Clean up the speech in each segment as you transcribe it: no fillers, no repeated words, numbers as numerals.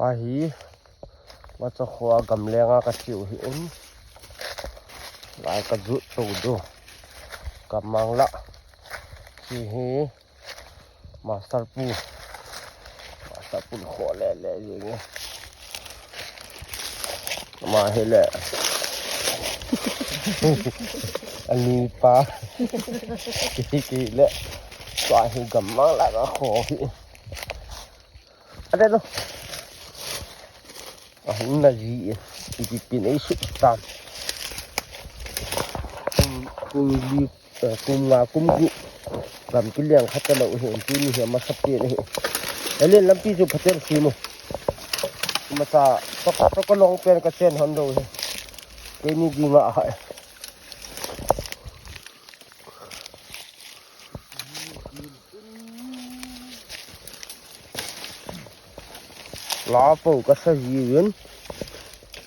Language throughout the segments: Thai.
ว่าหีว่าจะขวากำแรงกระชิวหินลายกระจุตูดูกับมังละชีหีมาสับปูขอแหล่ๆอย่างเงี้ยมาให้แหละ อันนี้ปลากี่ๆแล้วปลาให้กับมังละก็ขอพี่อะไรเนาะอันนั้นจีเป็นไอ้สุดตามกุ้งลีกุ้งมากุ้งกุลำกิเลี้ยงขัดตะเราเห็นที่นี่เห็นมาสับเปลี่ยนเห็นแล้วเล่นลำปีจุพัดเต้นซีมุมาซาก็ลองเป็นกระเซ็นฮันโดเห็นเดี๋ยวนี้จริงอ่ะลาปูก็สะยืน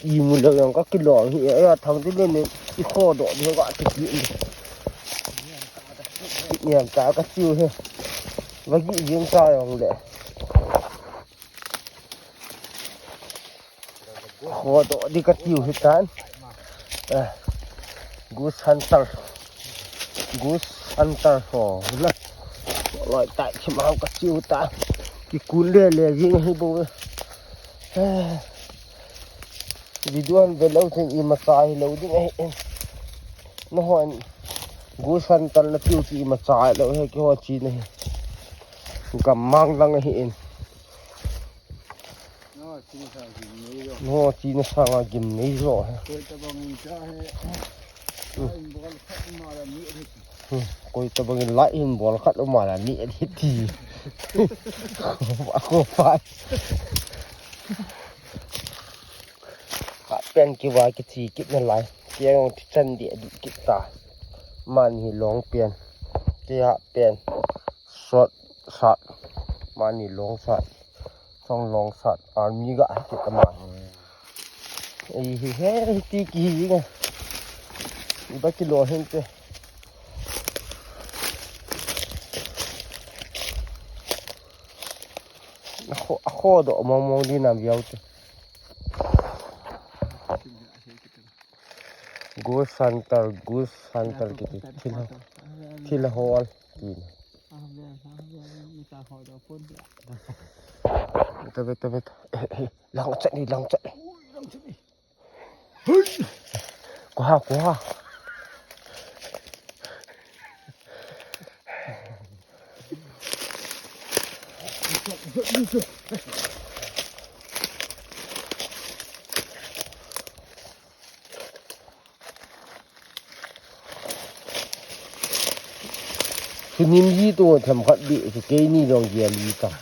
ยีมุลยังก็กินหล่อเหี้ยทางที่เล่นเนี่ยที่ข้อดอกเดียวก็จะกินเนี่ยจ่าก็ชิวเฮ้ยว่ากี่ยิงจ่าอย่างเดียวข้อดอกดีก็ชิวเฮ้ยท่านกูสฮันเตอร์โอ้ละลอยใต้ชิมเอาก็ชิวตาที่กูเล่ยิงให้บุ้งวิดีโอเวลาที่อีมาจ่ายเราดิ้งไอ้น้องอันกูสันตันละพิวที่อีมาจ่ายเราให้เขาจีนให้กับมังลังให้เองน้องจีนสร้างกิมนี่หรอกูจะบังไล่หินบอลขัดออกมาแล้วนี่ทีว่ากูไปเป็นกี่ว่ากี่ทีกี่นั่นไรเกี่ยงที่ฉันเดียดกี่ตามันหิลงเปลี่ยนเกี่ยเปลี่ยนสดสัตว์มันหิลงสัตว์ต้องลงสัตว์มีก็อาจจะมาไอ้เฮ้ยตีกี่ยิงอีบ้ากิโลเห็นเจ้โคตรมองดีน้ำยาวเจ้กูสันเตอร์กี่ที่ละฮอลกินเตะลองจัดนี่กว่าคือนิ่มยี่ตัวทำขัดดิจะเกยนี่ลองเยียลีกัน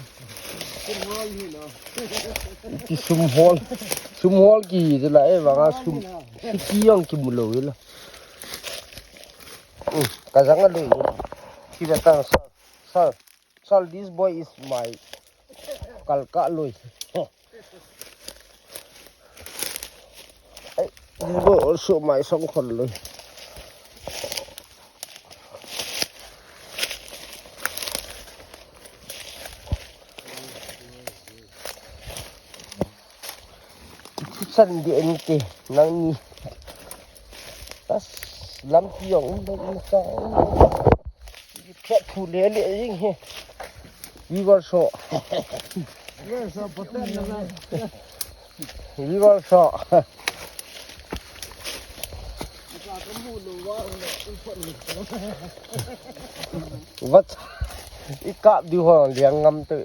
ที่ซุ่มฮอลกี่จะไหนบ้างซุ่มที่ยังกินหมดเลยล่ะกระสังกันเลยที่จะตั้งSir, this boy is my kalka loy. This boy also my songkhol loy. San di ente nang ni. Tas lam piong nang sa. Ket thu le le jing he. We were so. Yes, so poten. We were so. What? Ikap di ho liang ngam tu.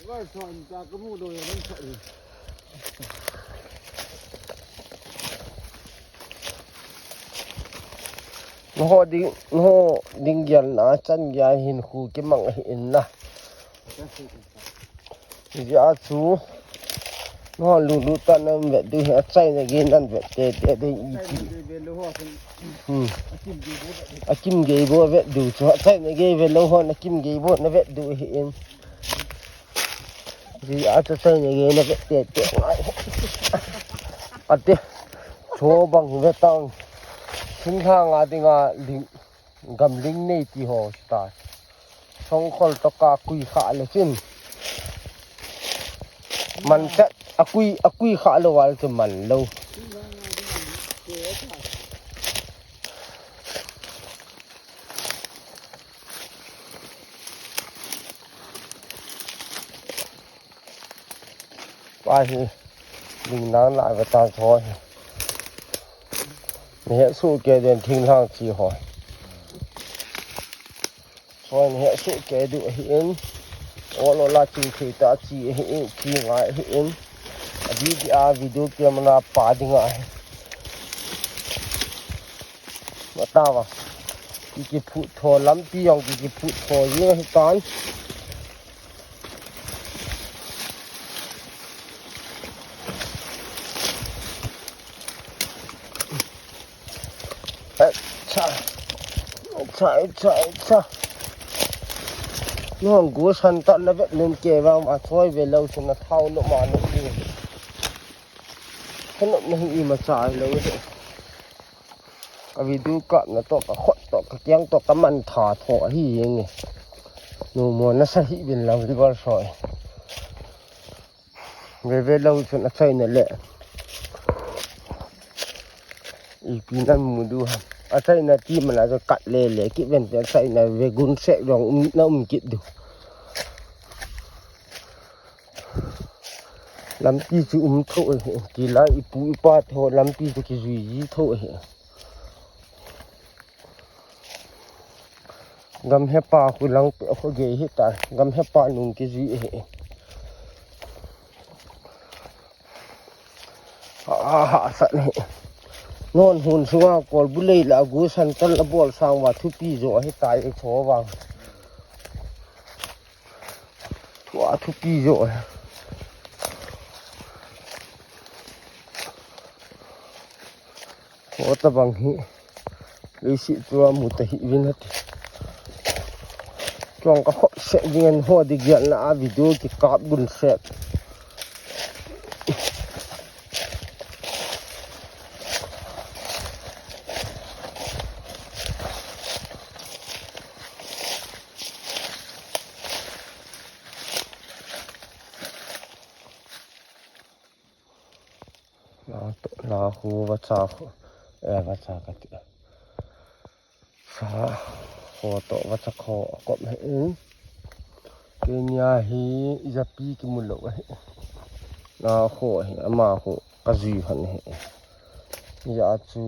Wah, so ta kamu do yang tak. โหดิ้งยันนะจันยาหินคูกิมังหินนะยาสูลูตันนั่นแบบดูหัดใจในกินนั่นแบบเตะได้อีทีอากิมเกย์บัวแบบดูชัวใจในเกย์เวลาหัวอากิมเกย์บัวนั่นแบบดูเห็นยาจะใจในเกย์นั่นแบบเตะไว้อัดเตะโชว์บังเวตังถึงทางอาดิงาลิงกำลิงในที่หอสตาร์สองคนตะกาคุยขาเลยจิน มันจะอกุยขาละวาจะมันโลไปลิงน้ำหลายไปตาทอยเนี่ยสู้แกเดินทิ้งทางจีหอยซอยเนี่ยสู้แกดูเห็นโอ้โลลาจิงคือตาจีเห็นจีง่ายเห็นอดีตวิดีโอเกมน่าปาดิง่ายมาตาวะที่พูดโทรล้ำที่ยองที่พูดโทรยิ่งให้ตอนใช่น้องกูฉันตัดแล้วแบบนึงเก็บมาช่วยเวลาฉันเท่าหนุ่มมาหนุ่มดีขนมนี่มาจ่ายเลยก็วิดีโอก็นะตกก็ขดตกก็เกี้ยงตกก็มันถาถอที่ยังไงหนูมันน่าใช่เป็นเราที่ก็สวยเวลาฉันใช่นั่นแหละอีกปีนั้นมึงดูครับอาศัยนาทีมันอาจจะกัดเละๆคิดเป็นอาศัยในเวกุนเสกลองน้ำคิดดูลำปีจะโถทีละอีปูอีป้าโถลำปีจะกิจุยโถกำแหป้าคุณลังเปเขาเกยหิตากำแหป้านุ่งกิจุยสัตว์นอนหุ่นสัวกอลบุเลยละกูสันตันละบอลสร้างวัตถุปีโจให้ตายไอ้โฉวางวัตถุปีโจโหตะบังหิลิสิตัวมุตหิวินัทจงก็เสียเงินหัวดิเกียนนะวิดีโอที่กาบบุญเสกลาหูวัชาวัชากติสาโคโตวัชโคก็ไม่เกียร์ฮีจะปีกิมุลโลลาโคฮีอามาโคกจีพันฮียาจู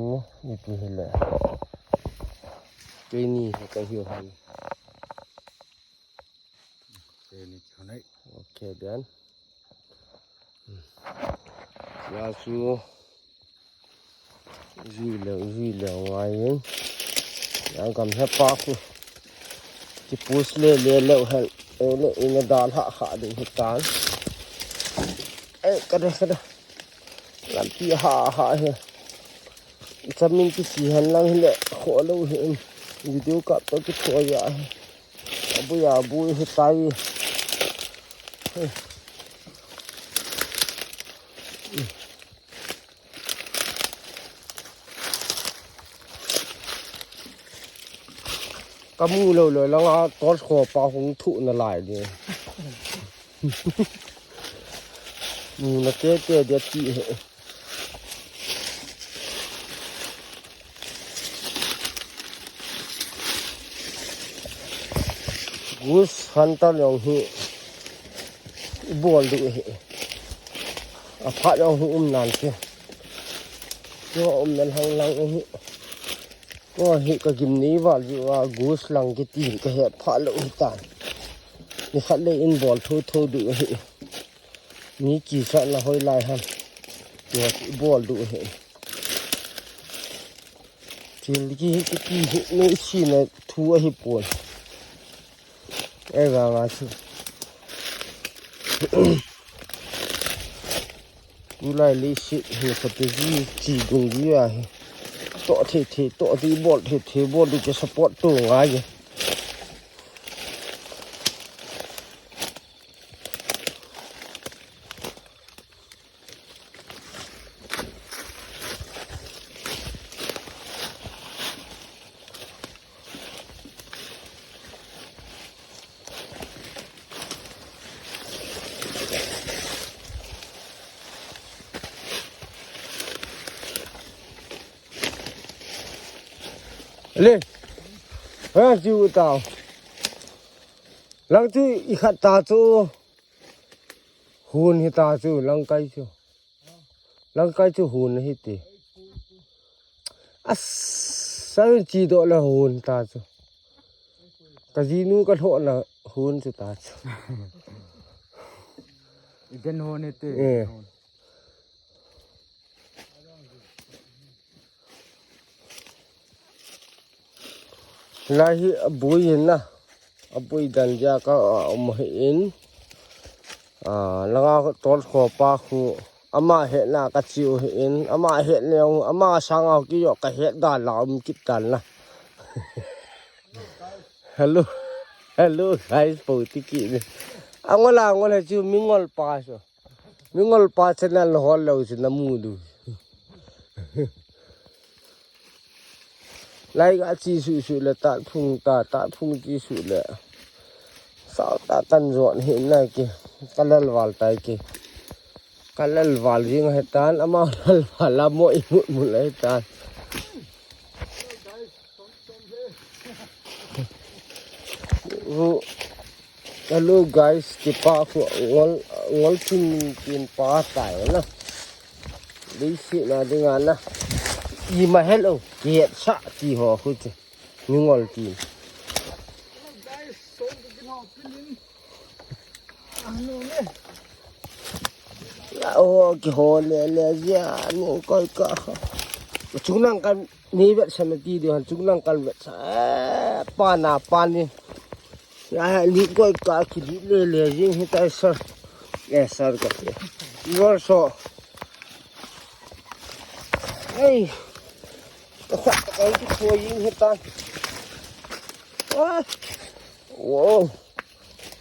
อีปีเฮลเกนี่ก็หิวพันเกนี่เท่าไหร่โอเคเดินยาจูjuy leo ngoài đang cầm hết bát chỉ push le leo hết leo in đàn hạ đến hết tán cái đây làm chi hạ hết cho mình cái gì hành lang lẹ khó lâu hiện video cắt tới cái chỗ vậy bây giờ bui hết tayก็มูเลยแล้วก็ตอดคอปลาหงถุน่ะหลายนี่มูนะเจ๊เดี๋ยวตีกูสันตะลองหิบอลดูอ่ะพระลองหินานสิก็นั่นทางหลังหิก็เห็นก็กินนี้ว่าอยู่ว่ากูสลังกิตีนก็เห็นพาลุตานนี่ขัดเลยอินบอลทูดูเห็นนี่กี่สันละห้อยลายฮันตัวบอลดูเห็นทีนี้กิตีนี่ชีนทัวหิปวนว่ามาสิกูไล่ลิสิเห็นเขาเป็นจีกงยี่อ่ะต่อต่อที่บอลบอลดูจะสปอร์ตตัวง่าย lên ha chú tao lăng chú ít khát ta chú hùn hi ta chú lăng cái chú hùn hi tì sao chỉ độ là hùn ta chú cái gì nu cái hộ là hùn chú ta chú Ikan hon itu. Lahi abui na abui dan ja ka in langa tol kho pa khu ama he na ka chiu in ama he leong ama sanga ki yo ka he da la kit dan na hello guys po tiki angola chu mingol pa channel hol lo chu namu du lai ga chi su le ta phung chi su le sao ta tan ron hin na ki kalal wal tai ki kalal wal jing he tan ama lal wala mo i mu le tan hello guys ki pa khu ngol tin pa tai na đi xị là đi ngàn na gì mà hello kiệt sạ gì họ không chứ nhưng ngồi kìm ô cái hồ lẹ ra nhưng coi cả chúng năng căn ní vậy xem đi được chúng năng căn vậy pan đi ya ní coi cả cái đi lẹ riêng hiện tại sơ sơ cái rồi so Hey, cái thua gì hết ta? Wow,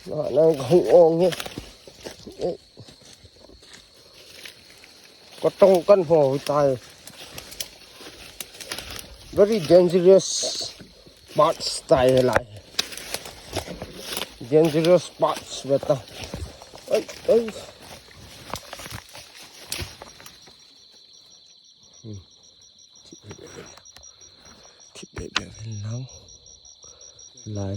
nó không ổn nhé. Có trong căn hồ tai. Very dangerous spots tai lại. Dangerous spots vậy ta. Ơi. Thịt bể nóng lại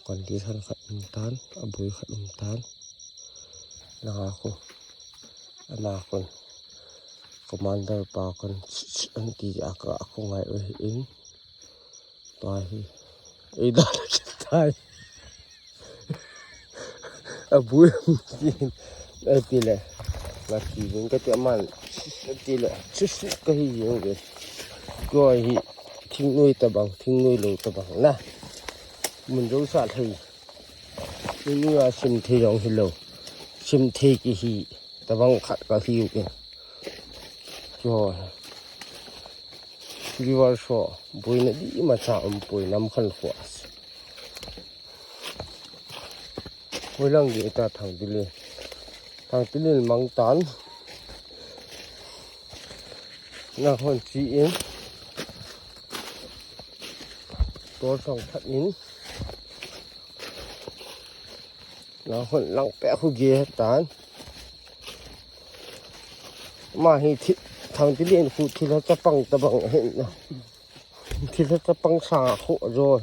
còn đi thân khát tán bùi khát tán là con commander pa con anh tí aka không ai ở in toài ấy đó là chết tai bùi ấy tí lệ là chỉ những cái tiệm ăn tí lệ chút cái gì vậy coi thinh nuôi tờ bằng thinh nuôi lồng tờ bằng na mình giống sạt thì như là sim thi rong hi lầu sim thi cái hi tờ bằng khát cả hiu kìa rồi đi vào sổ bùi nó đi mà chạm bùi nằm khăn phỏa bùi lăng gì ta thằng tí lên mang tán là hồn chị in tôi xong thật in là hồn lăng bẽ khu ghê hết tán mà thì thằng tí lên phụ thì nó chấp bằng tờ bằng hiện thì nó chấp bằng xà khổ rồi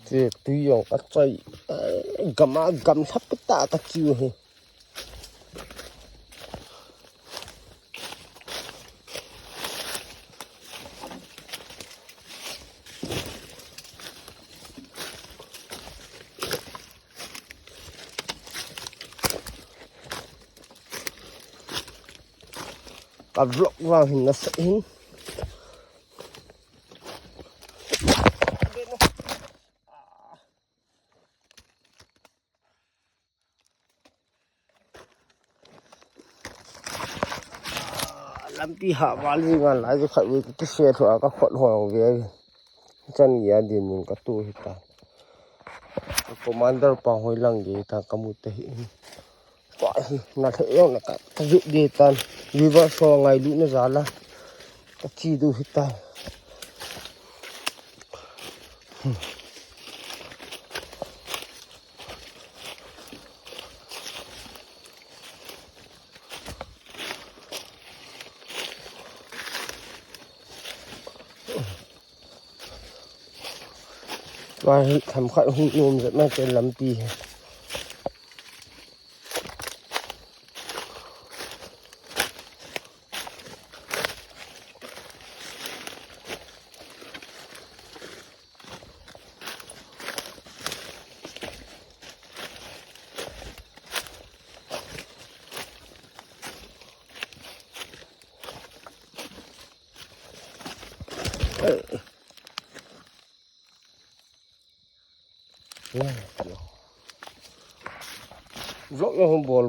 thì tuy rằng các chơi gầm sắp cái tạ các chiều hè cặp lộn vào thì nó sẽ hin làm tí hạ vào gì mà lại cái khẩu cái xe thôi các khuẩn hoàng về chân gì đi mình có tu hết ta commander pa hồi lăng gì ta có một thế vậy là thế ông là cái dự đi tan đi vào so ngày lũ nó giá là cái chi tu hết ta ว่าทำขัดหุ่นนุ่มจะไม่เป็นลำปีvlog yang bol